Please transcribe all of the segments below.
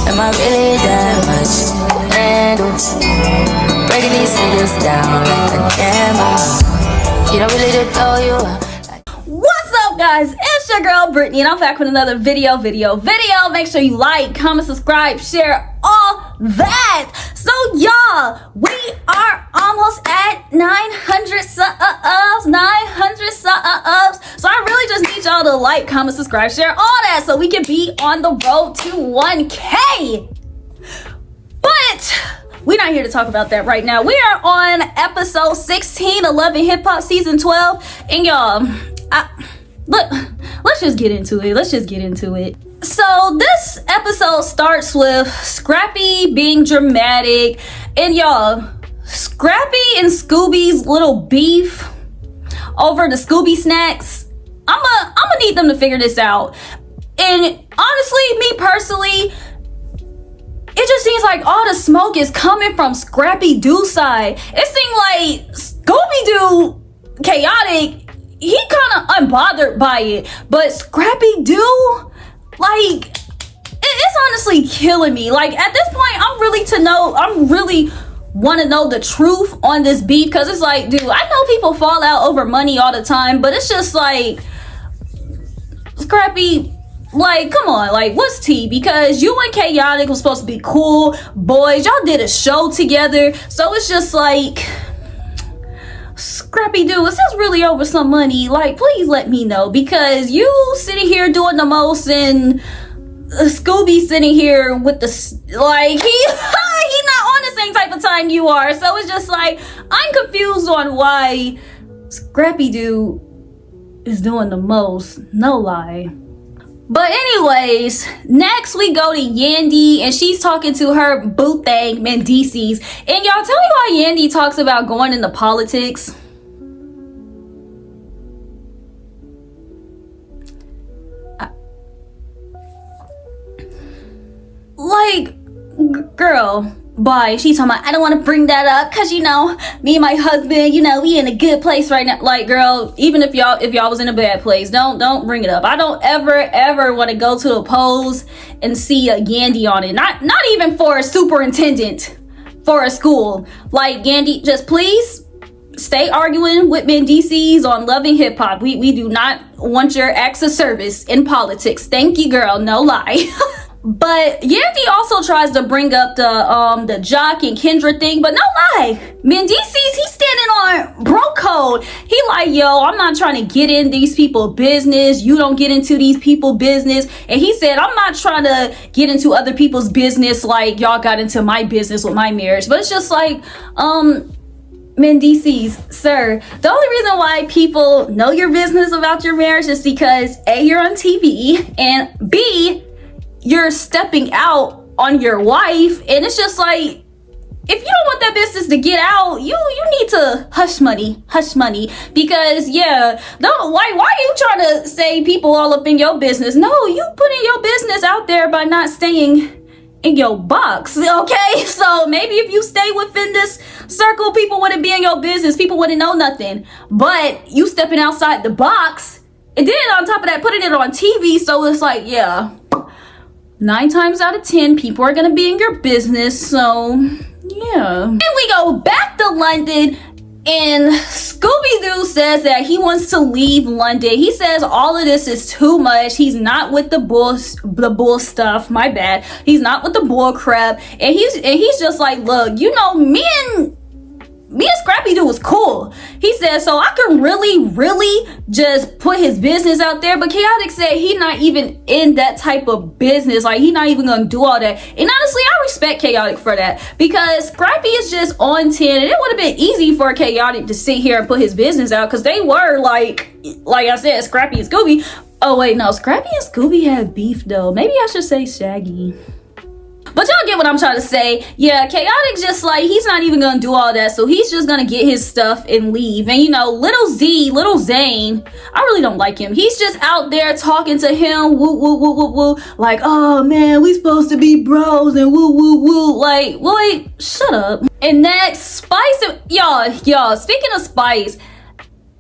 Am I really that much to handle? Breaking these niggas down like a camel. You don't really know you are. What's up, guys? It's your girl Brittany, and I'm back with another video. Make sure you like, comment, subscribe, share, all that. So y'all, we are almost at 900 subs. 900 subs. So I really just need y'all to like, comment, subscribe, share, all that, so we can be on the road to 1K. But we're not here to talk about that right now. We are on episode 16, 11 Hip Hop season 12, and y'all, let's just get into it. So this episode starts with Scrappy being dramatic, and y'all, Scrappy and Scooby's little beef over the Scooby snacks. I'ma need them to figure this out. And honestly, me personally, it just seems like all the smoke is coming from Scrappy Doo's side. It seemed like Scooby-Doo, chaotic, he kind of unbothered by it, but Scrappy Doo, like, it's honestly killing me. Like, at this point, I'm really want to know the truth on this beef, because it's like, dude, I know people fall out over money all the time, but it's just like, Scrappy, like, come on, like, what's tea? Because you and Chaotic was supposed to be cool boys. Y'all did a show together, so it's just like, Scrappy Doo, is this really over some money? Like, please let me know, because you sitting here doing the most, and Scooby sitting here with the, like, he not on the same type of time you are. So it's just like, I'm confused on why Scrappy Doo is doing the most, no lie. But anyways, next we go to Yandy, and she's talking to her boo thing, Mendices. And y'all, tell me why Yandy talks about going into politics. Like, girl, bye. She's talking about, I don't want to bring that up because, you know, me and my husband, you know, we in a good place right now. Like, girl, even if y'all was in a bad place, don't bring it up. I don't ever want to go to the polls and see a Yandy on it. Not even for a superintendent for a school. Like, Yandy, just please stay arguing with Mendices on loving hip hop. We do not want your acts of service in politics. Thank you, girl. No lie. But Yandy also tries to bring up the Jock and Kendra thing, but no lie, Mendices, he's standing on bro code. He like, yo, I'm not trying to get in these people business. You don't get into these people business. And he said, I'm not trying to get into other people's business like y'all got into my business with my marriage. But it's just like, Mendices, sir, the only reason why people know your business about your marriage is because A, you're on TV, and B, you're stepping out on your wife. And it's just like, if you don't want that business to get out, you need to hush money, because yeah, no, why are you trying to say people all up in your business? No, you putting your business out there by not staying in your box, okay? So maybe if you stay within this circle, people wouldn't be in your business, people wouldn't know nothing. But you stepping outside the box, and then on top of that, putting it on TV, so it's like, yeah, 9 times out of 10, people are gonna be in your business, so yeah. And we go back to London, and Scooby-Doo says that he wants to leave London. He says all of this is too much. He's not with the bull stuff. My bad. He's not with the bull crap. And he's just like, look, you know, me and Scrappy Doo was cool. He said, so I can really just put his business out there. But Chaotic said he not even in that type of business. Like, he not even gonna do all that. And honestly, I respect Chaotic for that, because Scrappy is just on 10, and it would have been easy for Chaotic to sit here and put his business out, because they were like I said, Scrappy and Scooby. Oh wait, no, Scrappy and Scooby had beef though. Maybe I should say Shaggy. But y'all get what I'm trying to say. Yeah, Chaotic just like, he's not even gonna do all that, so he's just gonna get his stuff and leave. And you know, little Zane, I really don't like him. He's just out there talking to him, woo, like, oh man, we supposed to be bros, and woo. Like, wait, shut up. And next, Spice, y'all, speaking of Spice,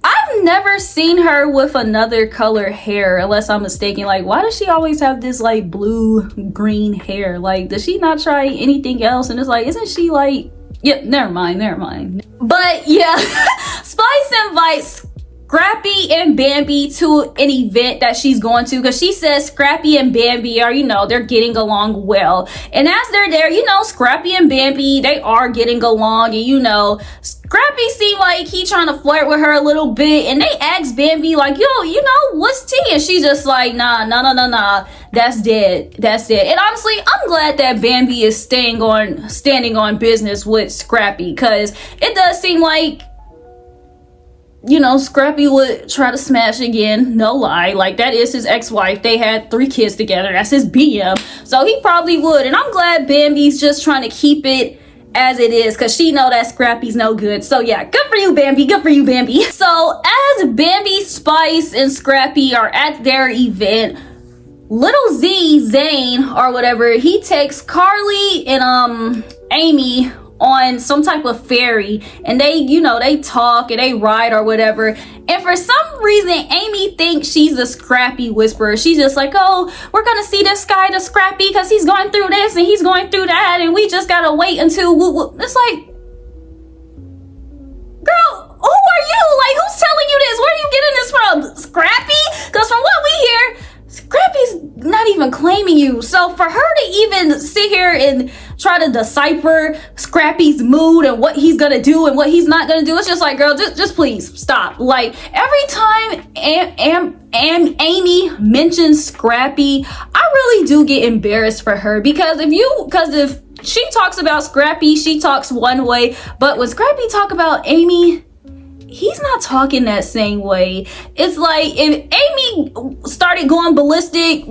I've never seen her with another color hair unless I'm mistaken. Like, why does she always have this like blue green hair? Like, does she not try anything else? And it's like, isn't she like, yep, never mind. But yeah, Spice invites Scrappy and Bambi to an event that she's going to, because she says Scrappy and Bambi are, they're getting along well. And as they're there, Scrappy and Bambi, they are getting along. And Scrappy seemed like he trying to flirt with her a little bit. And they asked Bambi like, yo, what's tea? And she's just like, nah, that's dead. And honestly, I'm glad that Bambi is standing on business with Scrappy, because it does seem like, Scrappy would try to smash again. No lie. Like, that is his ex-wife. They had 3 kids together. That's his BM. So he probably would. And I'm glad Bambi's just trying to keep it as it is, because she know that Scrappy's no good. So yeah, good for you, Bambi. So as Bambi, Spice, and Scrappy are at their event, Little Zane, or whatever, he takes Carly and Amy on some type of ferry, and they talk and they ride or whatever. And for some reason, Amy thinks she's the Scrappy whisperer. She's just like, oh, we're gonna see this guy, the Scrappy, because he's going through this and he's going through that, and we just gotta wait until it's like, girl, who are you? Like, who's telling you this? Where are you getting this from? Scrappy? Because from what we hear, Scrappy's not even claiming you. So for her to even sit here and try to decipher Scrappy's mood and what he's gonna do and what he's not gonna do, it's just like, girl, just please stop. Like, every time Amy mentions Scrappy, I really do get embarrassed for her, because if she talks about Scrappy, she talks one way, but when Scrappy talk about Amy, he's not talking that same way. It's like, if Amy started going ballistic,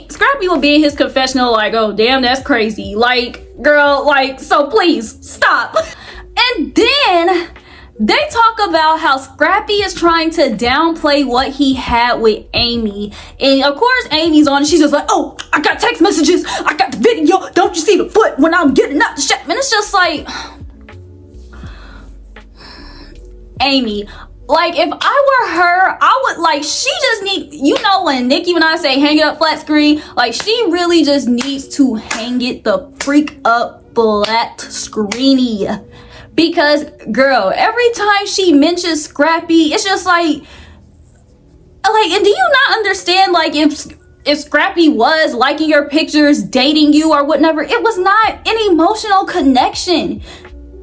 Scrappy would be in his confessional like, oh damn, that's crazy. Like, girl, like, so please stop. And then they talk about how Scrappy is trying to downplay what he had with Amy. And of course Amy's on, and she's just like, oh, I got text messages, I got the video, don't you see the foot when I'm getting out the shit? And it's just like, Amy, like, if I were her, I would, like, she just need, when Nikki and I say hang it up flat screen, like, she really just needs to hang it the freak up flat screeny. Because, girl, every time she mentions Scrappy, it's just like, and do you not understand, like, if Scrappy was liking your pictures, dating you or whatever, it was not an emotional connection.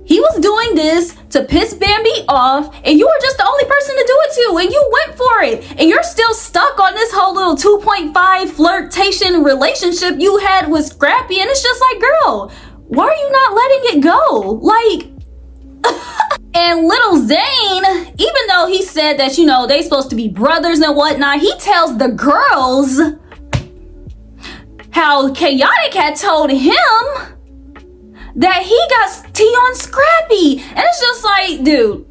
He was doing this to piss Bambi off, and you were just the only person to do it to, and you went for it. And you're still stuck on this whole little 2.5 flirtation relationship you had with Scrappy, and it's just like, girl, why are you not letting it go? Like, and Little Zane, even though he said that, they supposed to be brothers and whatnot, he tells the girls how Chaotic had told him that he got tea on Scrappy. And it's just like, dude,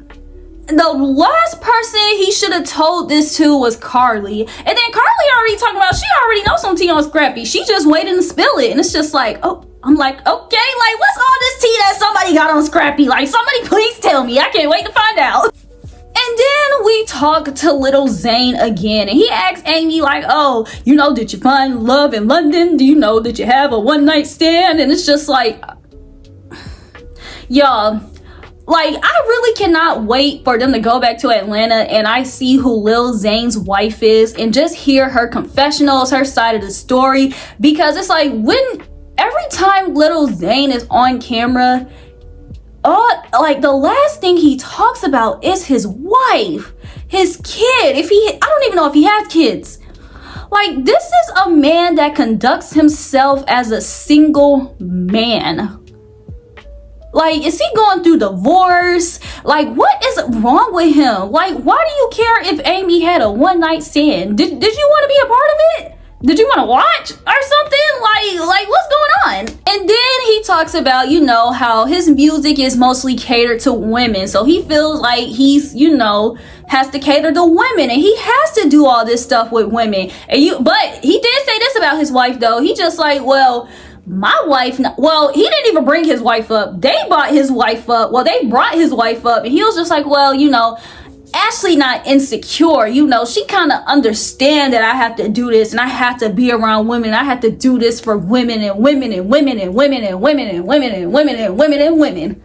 the last person he should have told this to was Carly. And then Carly already talking about, she already knows some tea on Scrappy. She just waiting to spill it. And it's just like, oh, I'm like, okay, like, what's all this tea that somebody got on Scrappy? Like, somebody please tell me. I can't wait to find out. And then we talk to Little Zane again, and he asks Amy like, oh, did you find love in London? Did you have a one-night stand? And it's just like, y'all, like, I really cannot wait for them to go back to Atlanta and I see who Lil Zane's wife is and just hear her confessionals, her side of the story. Because it's like, every time Lil Zane is on camera, the last thing he talks about is his wife, his kid. I don't even know if he has kids. Like, this is a man that conducts himself as a single man. Like, is he going through divorce? Like, what is wrong with him? Like, why do you care if Amy had a one-night stand? Did you want to be a part of it? Did you want to watch or something? Like what's going on? And then he talks about, how his music is mostly catered to women. So he feels like he's, has to cater to women, and he has to do all this stuff with women. But he did say this about his wife, though. He just like, well, my wife, he didn't even bring his wife up. They brought his wife up. Well, they brought his wife up, and he was just like, well, actually not insecure. You know, she kind of understand that I have to do this and I have to be around women. I have to do this for women and women and women and women and women and women and women and women and women.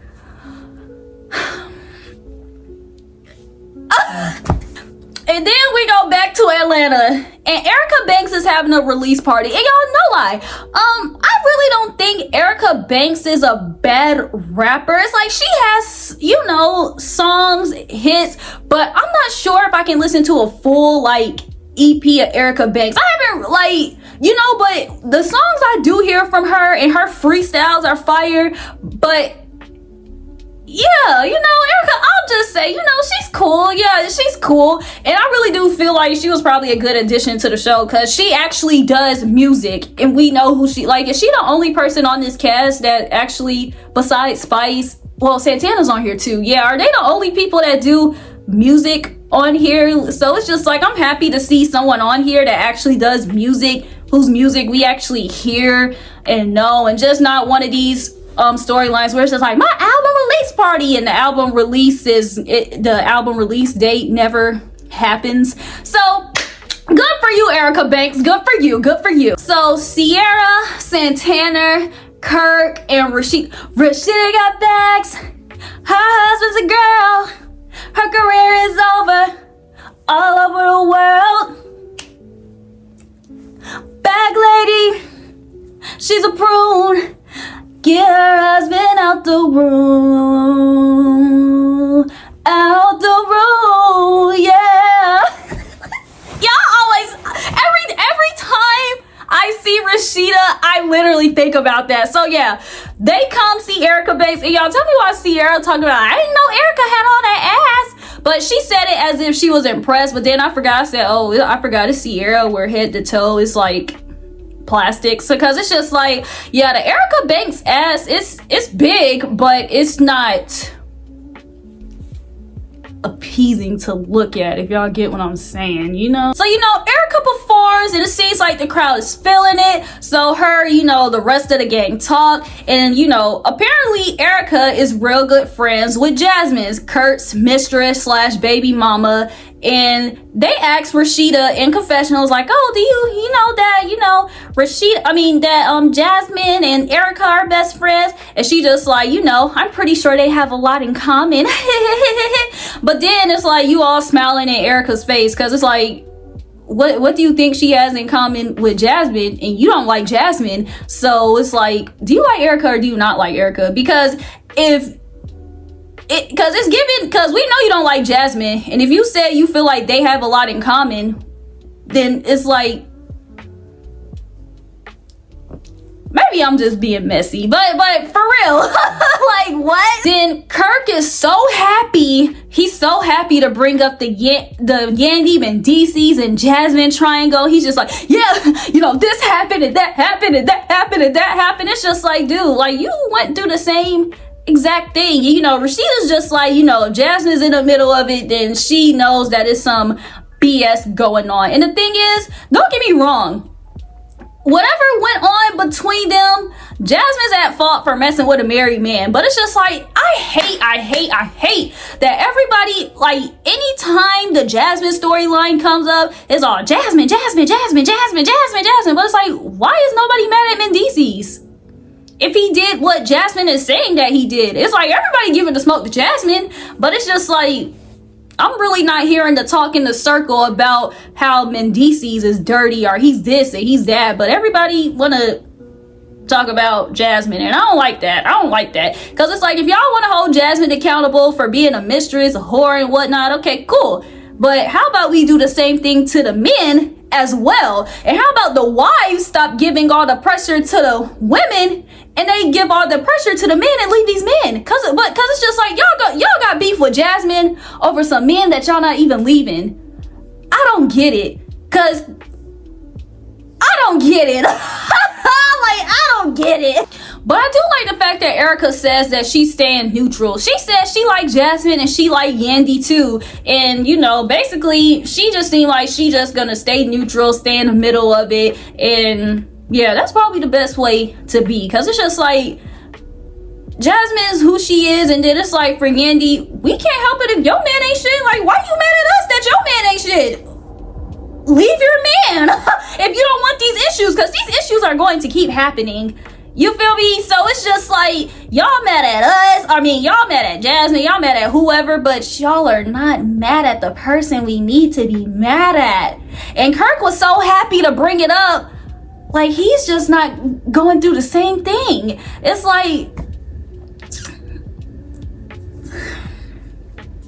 And then we go back to Atlanta, and Erica Banks is having a release party. And y'all, no lie, I really don't think Erica Banks is a bad rapper. It's like she has, you know, songs, hits, but I'm not sure if I can listen to a full like EP of Erica Banks. I haven't like, you know, but the songs I do hear from her and her freestyles are fire. But yeah, you know, Erica, I'll just say, you know, she's cool. Yeah, she's cool. And I really do feel like she was probably a good addition to the show because she actually does music and we know who she, like, is she the only person on this cast that actually, besides Spice, well, Santana's on here too. Yeah, are they the only people that do music on here? So it's just like, I'm happy to see someone on here that actually does music, whose music we actually hear and know, and just not one of these storylines where it's just like my album release party and the album release date never happens. So good for you, Erica Banks. Good for you. Good for you. So Sierra, Santana, Kirk, and Rashida got bags. Her husband's a girl. Her career is over all over the world. Bag lady, she's a prune. Get her husband out the room. Out the room, yeah. Y'all always, every time I see Rashida, I literally think about that. So yeah, they come see Erica Banks. And y'all tell me why Sierra talking about, I didn't know Erica had all that ass. But she said it as if she was impressed. But then I forgot, I said, oh, I forgot it's Sierra where head to toe is like plastics, because it's just like, yeah, the Erica Banks ass, it's big, but it's not appeasing to look at, if y'all get what I'm saying, you know. So, you know, Erica performs and it seems like the crowd is feeling it. So her, you know, the rest of the gang talk, and you know, apparently Erica is real good friends with Jasmine's, Kurt's mistress slash baby mama. And they asked Rashida in confessionals like, oh, do you know that, you know, Jasmine and Erica are best friends? And she just like, you know, I'm pretty sure they have a lot in common. But then it's like you all smiling in Erica's face because it's like, what do you think she has in common with Jasmine? And you don't like Jasmine. So it's like, do you like Erica or do you not like Erica? Because because we know you don't like Jasmine, and if you say you feel like they have a lot in common, then it's like, maybe I'm just being messy, but for real, like what? Then Kirk is so happy. He's so happy to bring up the Yandy and DC's and Jasmine triangle. He's just like, yeah, you know, this happened and that happened and that happened and that happened. It's just like, dude, like you went through the same exact thing. You know, Rashida's just like, you know, if Jasmine's in the middle of it, then she knows that it's some BS going on. And the thing is, don't get me wrong, whatever went on between them, Jasmine's at fault for messing with a married man. But it's just like, I hate that everybody, like, anytime the Jasmine storyline comes up, it's all Jasmine. But it's like, why is nobody mad at Mendeecees? If he did what Jasmine is saying that he did, it's like everybody giving the smoke to Jasmine, but it's just like, I'm really not hearing the talk in the circle about how Mendeecees is dirty or he's this and he's that, but everybody want to talk about Jasmine, and I don't like that. Because it's like, if y'all want to hold Jasmine accountable for being a mistress, a whore, and whatnot, okay, cool. But how about we do the same thing to the men as well? And how about the wives stop giving all the pressure to the women and they give all the pressure to the men and leave these men? Cause it's just like, y'all got beef with Jasmine over some men that y'all not even leaving. I don't get it. Cause I don't get it. I don't get it. But I do like the fact that Erica says that she's staying neutral. She says she likes Jasmine and she likes Yandy too. And, you know, basically, she just seemed like she just gonna stay neutral, stay in the middle of it. And yeah, that's probably the best way to be. Because it's just like, Jasmine is who she is, and then it's like for Yandy, we can't help it if your man ain't shit. Like, why you mad at us that your man ain't shit? Leave your man if you don't want these issues, because these issues are going to keep happening. You feel me? So it's just like, y'all mad at us. I mean, y'all mad at Jasmine, y'all mad at whoever, but y'all are not mad at the person we need to be mad at. And Kirk was so happy to bring it up. Like, he's just not going through the same thing. It's like,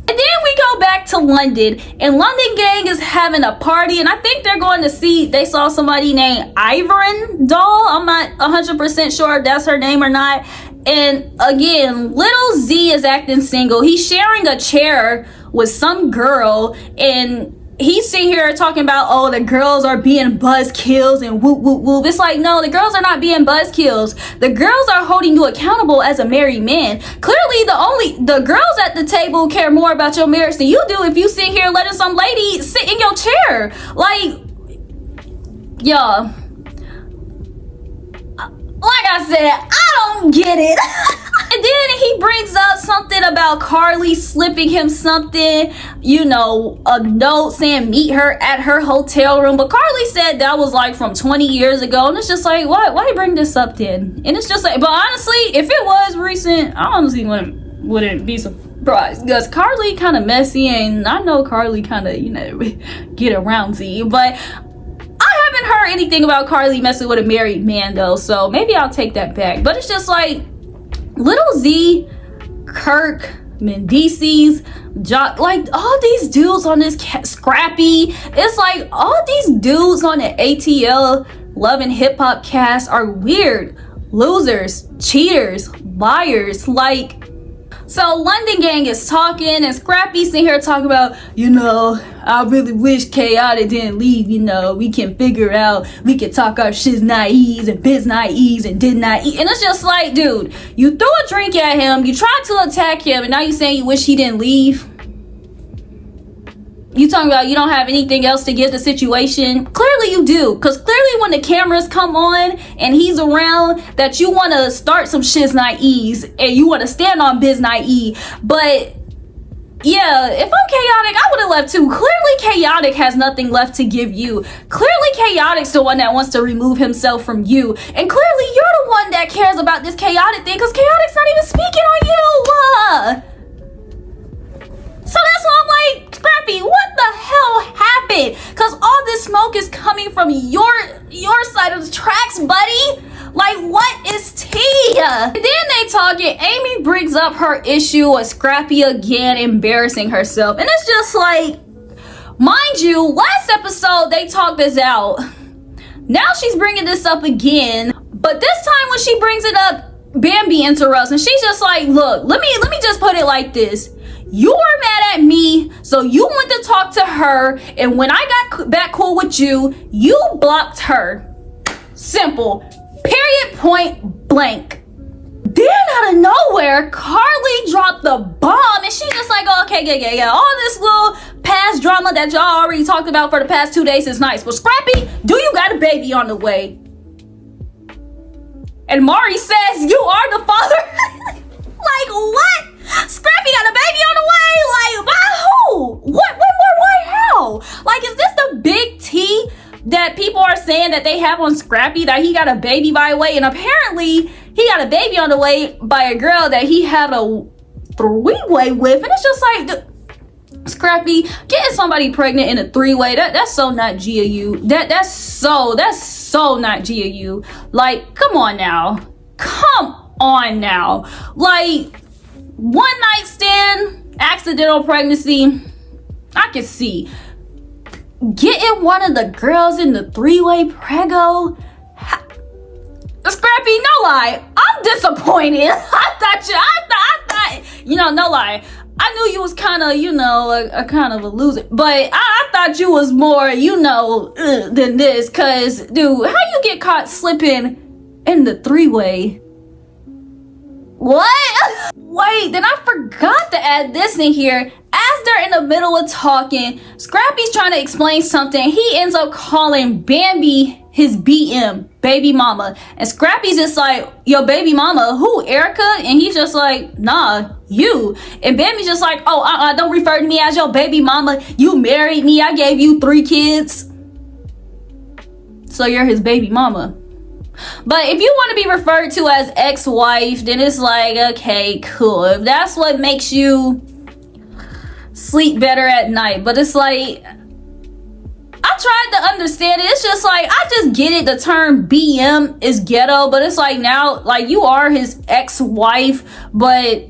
and then we go back to London, and London Gang is having a party, and I think they're going to see, they saw somebody named Ivorin Doll. I'm not 100% sure if that's her name or not. And again, little Z is acting single. He's sharing a chair with some girl, and he's sitting here talking about, oh, the girls are being buzzkills and whoop, whoop, whoop. It's like, no, the girls are not being buzzkills. The girls are holding you accountable as a married man. Clearly, the girls at the table care more about your marriage than you do if you sit here letting some lady sit in your chair. Like, y'all, like I said, I don't get it. And then he brings up something about Carly slipping him something, you know, a note saying meet her at her hotel room. But Carly said that was like from 20 years ago. And it's just like, why bring this up then? And it's just like, but honestly, if it was recent, I honestly wouldn't be surprised. Because Carly kind of messy, and I know Carly kind of, you know, get around Z. But I haven't heard anything about Carly messing with a married man though. So maybe I'll take that back. But it's just like, Little Z, Kirk, Mendices, like all these dudes on this Scrappy. It's like all these dudes on the ATL Love and Hip Hop cast are weird, losers, cheaters, liars. Like, so London Gang is talking, and Scrappy's sitting here talking about, you know, I really wish Chaotic didn't leave, you know, we can figure out, we can talk our shiz naives and biz naives and did not eat. And it's just like, dude, you threw a drink at him, you tried to attack him, and now you saying you wish he didn't leave? You talking about you don't have anything else to give the situation? Clearly you do, because clearly when the cameras come on and he's around, that you want to start some shiz naives and you want to stand on biz naive. But yeah, if I'm Chaotic, I would have left too. Clearly Chaotic has nothing left to give you. Clearly Chaotic's the one that wants to remove himself from you, and clearly you're the one that cares about this Chaotic thing, because Chaotic's not even speaking on you. So that's why I'm like, Scrappy, what the hell happened? Because all this smoke is coming from your side of the tracks, buddy. Like, what is tea? And then they talking, Amy brings up her issue with Scrappy again, embarrassing herself. And it's just like, mind you, last episode they talked this out. Now she's bringing this up again. But this time when she brings it up, Bambi interrupts, and she's just like, look, let me just put it like this. You were mad at me, so you went to talk to her, and when I got back cool with you, you blocked her. Simple. Period, point blank. Then out of nowhere, Carly dropped the bomb, and she's just like, oh, okay, yeah. All this little past drama that y'all already talked about for the past 2 days is nice. But Scrappy, do you got a baby on the way? And Mari says, you are the father. Like, what? Scrappy got a baby on the way? Like, by who? What? When, where, why, how? Like, is this the big T that people are saying that they have on Scrappy, that he got a baby by the way? And apparently, he got a baby on the way by a girl that he had a three-way with. And it's just like, Scrappy, getting somebody pregnant in a three-way, that's so not GAU. That's so not GAU. Like, come on now. Like, one night stand, accidental pregnancy, I can see. Getting one of the girls in the three-way prego, Scrappy, no lie, I'm disappointed. I thought, you know, no lie, I knew you was kind of, you know, a kind of a loser, but I thought you was more, you know, than this, because, dude, how you get caught slipping in the three-way? What? Wait, then I forgot to add this in here. As they're in the middle of talking, Scrappy's trying to explain something. He ends up calling Bambi his BM. baby mama. And Scrappy's just like, your baby mama, who, Erica? And he's just like, nah, you. And Bambi's just like, oh, don't refer to me as your baby mama. You married me. I gave you 3 kids. So you're his baby mama. But if you want to be referred to as ex-wife, then it's like, okay, cool. If that's what makes you sleep better at night. But it's like, I tried to understand it. It's just like, I just get it. The term BM is ghetto, but it's like now, like, you are his ex-wife, but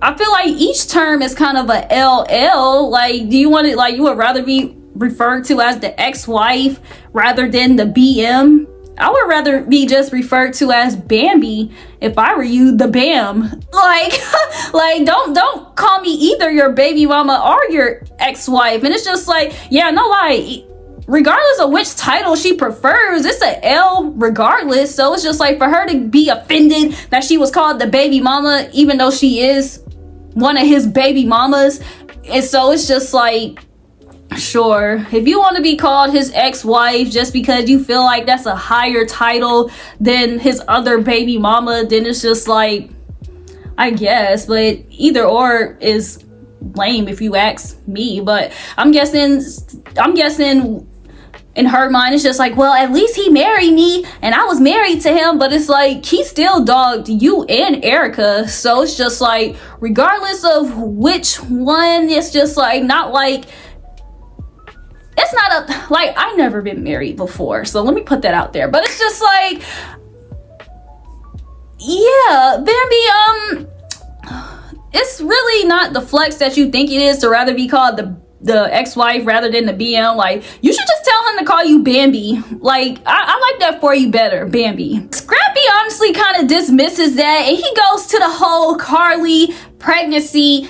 I feel like each term is kind of a LL. Like, do you want it, like, you would rather be referred to as the ex-wife rather than the BM? I would rather be just referred to as Bambi if I were you, the Bam. Like, don't call me either your baby mama or your ex-wife. And it's just like, yeah, no lie. Regardless of which title she prefers, it's a L regardless. So it's just like, for her to be offended that she was called the baby mama, even though she is one of his baby mamas. And so it's just like, sure, if you want to be called his ex-wife just because you feel like that's a higher title than his other baby mama, then it's just like, I guess. But either or is lame if you ask me. But I'm guessing in her mind it's just like, well, at least he married me and I was married to him. But it's like, he still dogged you and Erica. So it's just like, regardless of which one, it's just like, not like, it's not a, like, I've never been married before, so let me put that out there. But it's just like, yeah, Bambi, it's really not the flex that you think it is to rather be called the ex-wife rather than the BM. Like, you should just tell him to call you Bambi. Like, I like that for you better, Bambi. Scrappy honestly kind of dismisses that, and he goes to the whole Carly pregnancy,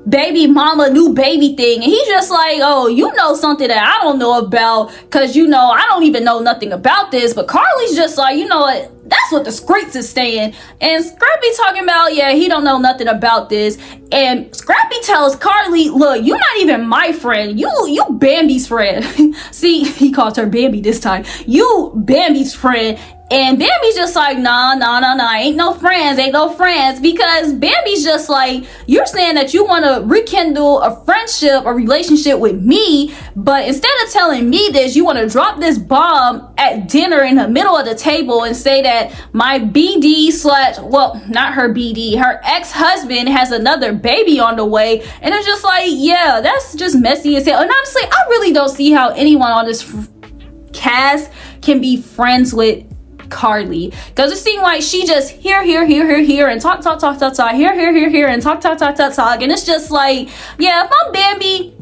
baby mama, new baby thing. And he's just like, oh, you know something that I don't know about, because, you know, I don't even know nothing about this. But Carly's just like, you know what, that's what the streets is saying. And Scrappy talking about, yeah, he don't know nothing about this. And Scrappy tells Carly, look, you're not even my friend. You Bambi's friend. See, he calls her Bambi this time. You Bambi's friend. And Bambi's just like, nah, ain't no friends. Because Bambi's just like, you're saying that you want to rekindle a friendship, a relationship with me, but instead of telling me this, you want to drop this bomb at dinner in the middle of the table and say that my BD / well, not her BD, her ex-husband has another baby on the way. And it's just like, yeah, that's just messy as hell. And honestly, I really don't see how anyone on this cast can be friends with Carly, because it seemed like she just here and talk here and talk, and it's just like, yeah, if I'm Bambi,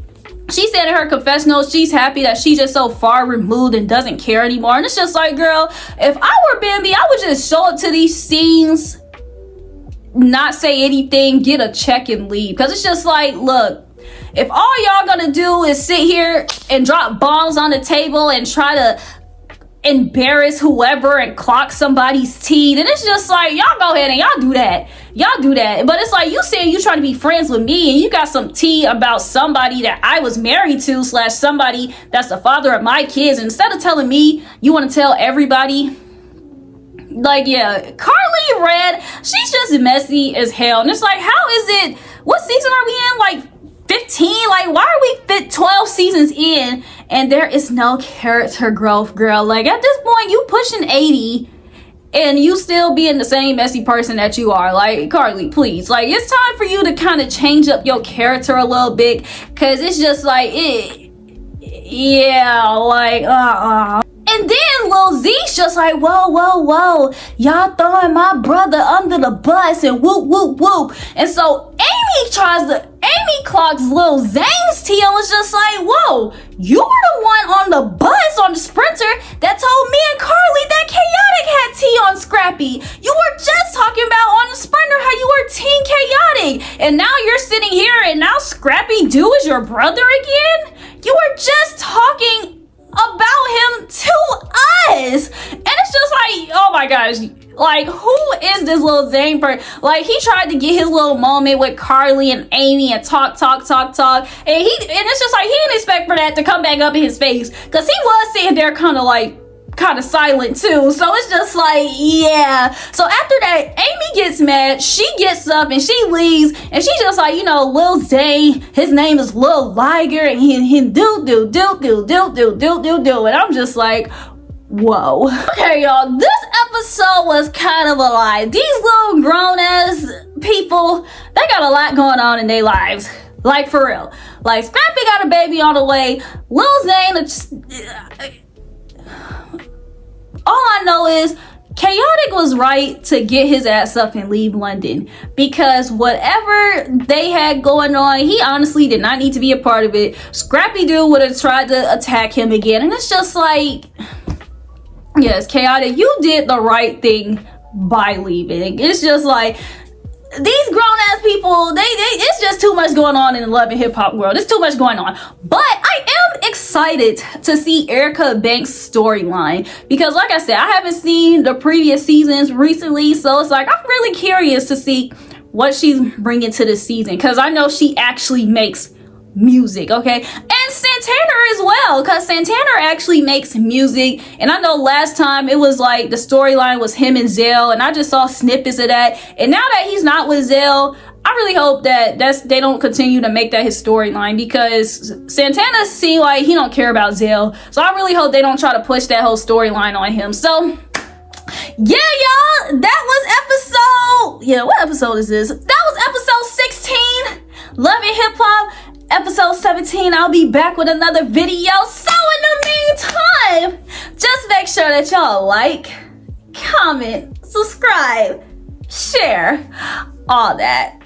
she said in her confessional she's happy that she's just so far removed and doesn't care anymore. And it's just like, girl, if I were Bambi, I would just show up to these scenes, not say anything, get a check and leave. Because it's just like, look, if all y'all gonna do is sit here and drop bombs on the table and try to embarrass whoever and clock somebody's teeth, and it's just like, y'all go ahead and y'all do that. But it's like, you saying you trying to be friends with me and you got some tea about somebody that I was married to / somebody that's the father of my kids, and instead of telling me, you want to tell everybody. Like, yeah, Carly Red, she's just messy as hell. And it's like, how is it, what season are we in? Like 15? Like, why are we 12 seasons in and there is no character growth, girl? Like, at this point, you pushing 80 and you still being the same messy person that you are. Like, Carly, please. Like, it's time for you to kind of change up your character a little bit, because it's just like, yeah, like, And then Lil Z's just like, whoa, y'all throwing my brother under the bus and whoop. And so Amy clocks Lil Zane's tea and was just like, whoa, you were the one on the bus, on the Sprinter, that told me and Carly that Chaotic had tea on Scrappy. You were just talking about on the Sprinter how you were Team Chaotic. And now you're sitting here and now Scrappy Doo is your brother again? You were just talking about him to us, and it's just like, oh my gosh, like, who is this little Zane for? Like, he tried to get his little moment with Carly and Amy and talk, and it's just like, he didn't expect for that to come back up in his face, because he was sitting there kind of like kind of silent too. So it's just like, yeah. So after that, Amy gets mad. She gets up and she leaves. And she's just like, Lil Zane, his name is Lil Liger. And he do. And I'm just like, whoa. Okay, y'all, this episode was kind of a lie. These little grown-ass people, they got a lot going on in their lives. Like, for real. Like, Scrappy got a baby on the way. Lil Zane, all I know is Chaotic was right to get his ass up and leave London, because whatever they had going on, he honestly did not need to be a part of it. Scrappy Doo would have tried to attack him again, and it's just like, yes, Chaotic, you did the right thing by leaving. It's just like, these grown-ass people, it's just too much going on in the love and hip-hop world. It's too much going on. But I am excited to see Erica Banks' storyline, because like I said, I haven't seen the previous seasons recently, so it's like, I'm really curious to see what she's bringing to this season, because I know she actually makes music, okay? And Santana as well, because Santana actually makes music. And I know last time it was like the storyline was him and Zell, and I just saw snippets of that. And now that he's not with Zell, I really hope that they don't continue to make that his storyline, because Santana seems like he don't care about Zell. So I really hope they don't try to push that whole storyline on him. So yeah, y'all, that was what episode is this? That was episode 16, Love and Hip Hop. Episode 17, I'll be back with another video. So in the meantime, just make sure that y'all like, comment, subscribe, share, all that.